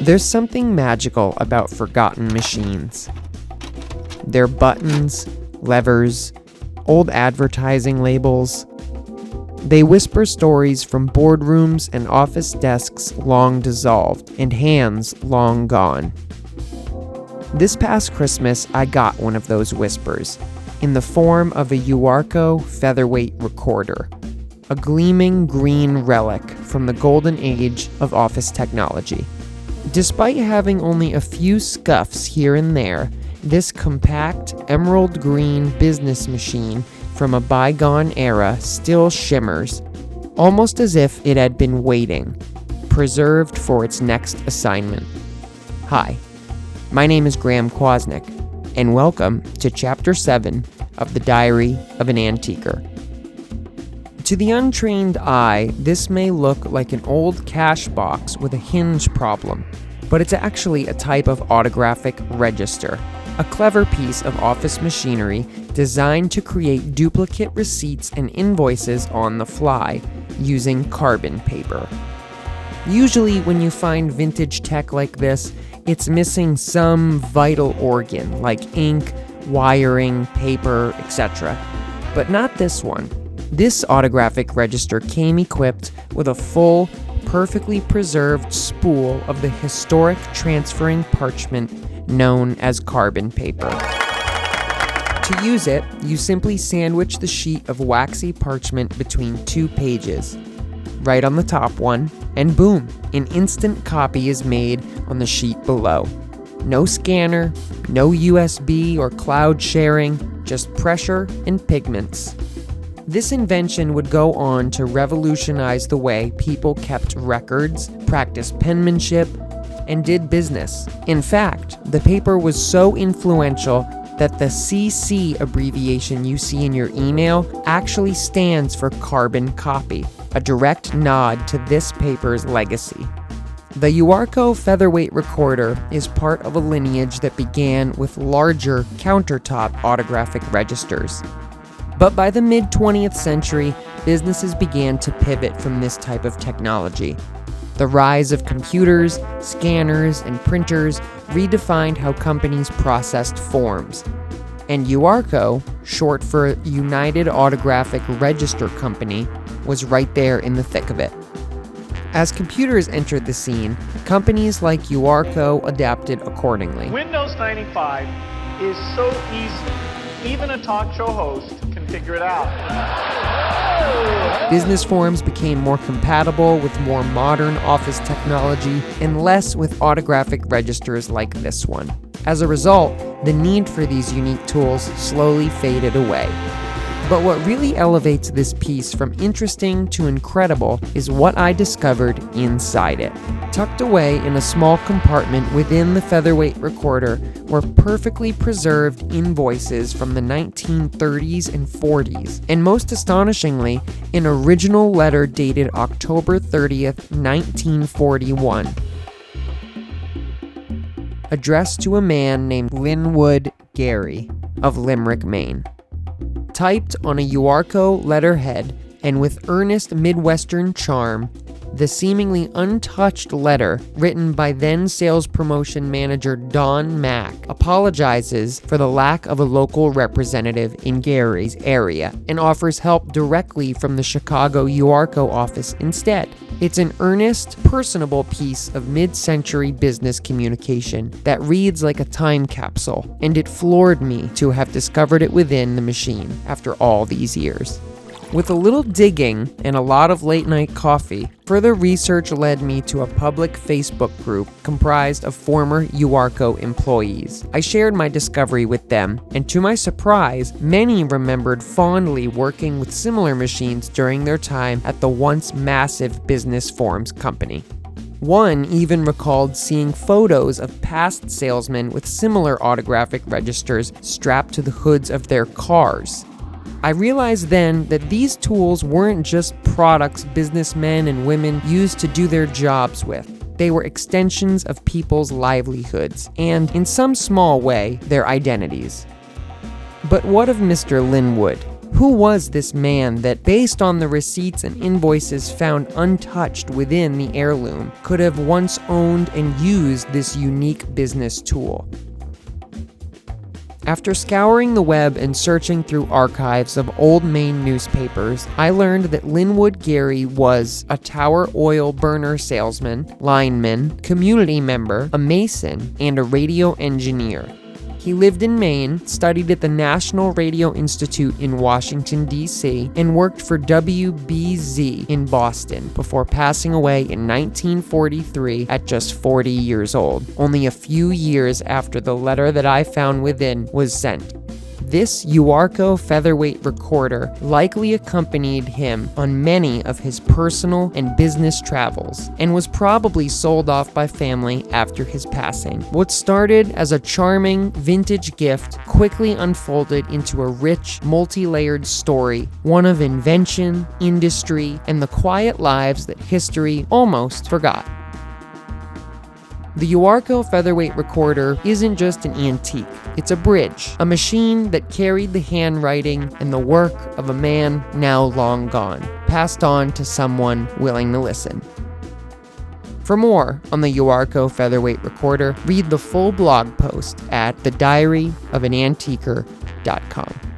There's something magical about forgotten machines. Their buttons, levers, old advertising labels. They whisper stories from boardrooms and office desks long dissolved and hands long gone. This past Christmas, I got one of those whispers in the form of a UARCO Featherweight Recorder, a gleaming green relic from the golden age of office technology. Despite having only a few scuffs here and there, this compact emerald green business machine from a bygone era still shimmers, almost as if it had been waiting, preserved for its next assignment. Hi, my name is Grahm Kwasnick, and welcome to Chapter 7 of the Diary of an Antiquer. To the untrained eye, this may look like an old cash box with a hinge problem, but it's actually a type of autographic register, a clever piece of office machinery designed to create duplicate receipts and invoices on the fly using carbon paper. Usually when you find vintage tech like this, it's missing some vital organ like ink, wiring, paper, etc. But not this one. This autographic register came equipped with a full, perfectly preserved spool of the historic transferring parchment known as carbon paper. To use it, you simply sandwich the sheet of waxy parchment between two pages. Write on the top one, and boom, an instant copy is made on the sheet below. No scanner, no USB or cloud sharing, just pressure and pigments. This invention would go on to revolutionize the way people kept records, practiced penmanship, and did business. In fact, the paper was so influential that the CC abbreviation you see in your email actually stands for carbon copy, a direct nod to this paper's legacy. The UARCO Featherweight Recorder is part of a lineage that began with larger countertop autographic registers. But by the mid-20th century, businesses began to pivot from this type of technology. The rise of computers, scanners, and printers redefined how companies processed forms. And UARCO, short for United Autographic Register Company, was right there in the thick of it. As computers entered the scene, companies like UARCO adapted accordingly. Windows 95 is so easy. Even a talk show host can figure it out. Business forms became more compatible with more modern office technology and less with autographic registers like this one. As a result, the need for these unique tools slowly faded away. But what really elevates this piece from interesting to incredible is what I discovered inside it. Tucked away in a small compartment within the Featherweight Recorder were perfectly preserved invoices from the 1930s and 40s, and most astonishingly, an original letter dated October 30th, 1941. Addressed to a man named Linwood Gary of Limerick, Maine. Typed on a UARCO letterhead and with earnest Midwestern charm, the seemingly untouched letter, written by then sales promotion manager Don Mack, apologizes for the lack of a local representative in Gary's area and offers help directly from the Chicago UARCO office instead. It's an earnest, personable piece of mid-century business communication that reads like a time capsule, and it floored me to have discovered it within the machine after all these years. With a little digging and a lot of late-night coffee, further research led me to a public Facebook group comprised of former UARCO employees. I shared my discovery with them, and to my surprise, many remembered fondly working with similar machines during their time at the once massive Business Forms company. One even recalled seeing photos of past salesmen with similar autographic registers strapped to the hoods of their cars. I realized then that these tools weren't just products businessmen and women used to do their jobs with. They were extensions of people's livelihoods and, in some small way, their identities. But what of Mr. Linwood? Who was this man that, based on the receipts and invoices found untouched within the heirloom, could have once owned and used this unique business tool? After scouring the web and searching through archives of old Maine newspapers, I learned that Linwood Gary was a Tower oil burner salesman, lineman, community member, a mason, and a radio engineer. He lived in Maine, studied at the National Radio Institute in Washington, D.C., and worked for WBZ in Boston before passing away in 1943 at just 40 years old, only a few years after the letter that I found within was sent. This UARCO Featherweight Recorder likely accompanied him on many of his personal and business travels, and was probably sold off by family after his passing. What started as a charming vintage gift quickly unfolded into a rich, multi-layered story, one of invention, industry, and the quiet lives that history almost forgot. The UARCO Featherweight Recorder isn't just an antique, it's a bridge, a machine that carried the handwriting and the work of a man now long gone, passed on to someone willing to listen. For more on the UARCO Featherweight Recorder, read the full blog post at thediaryofanantiquer.com.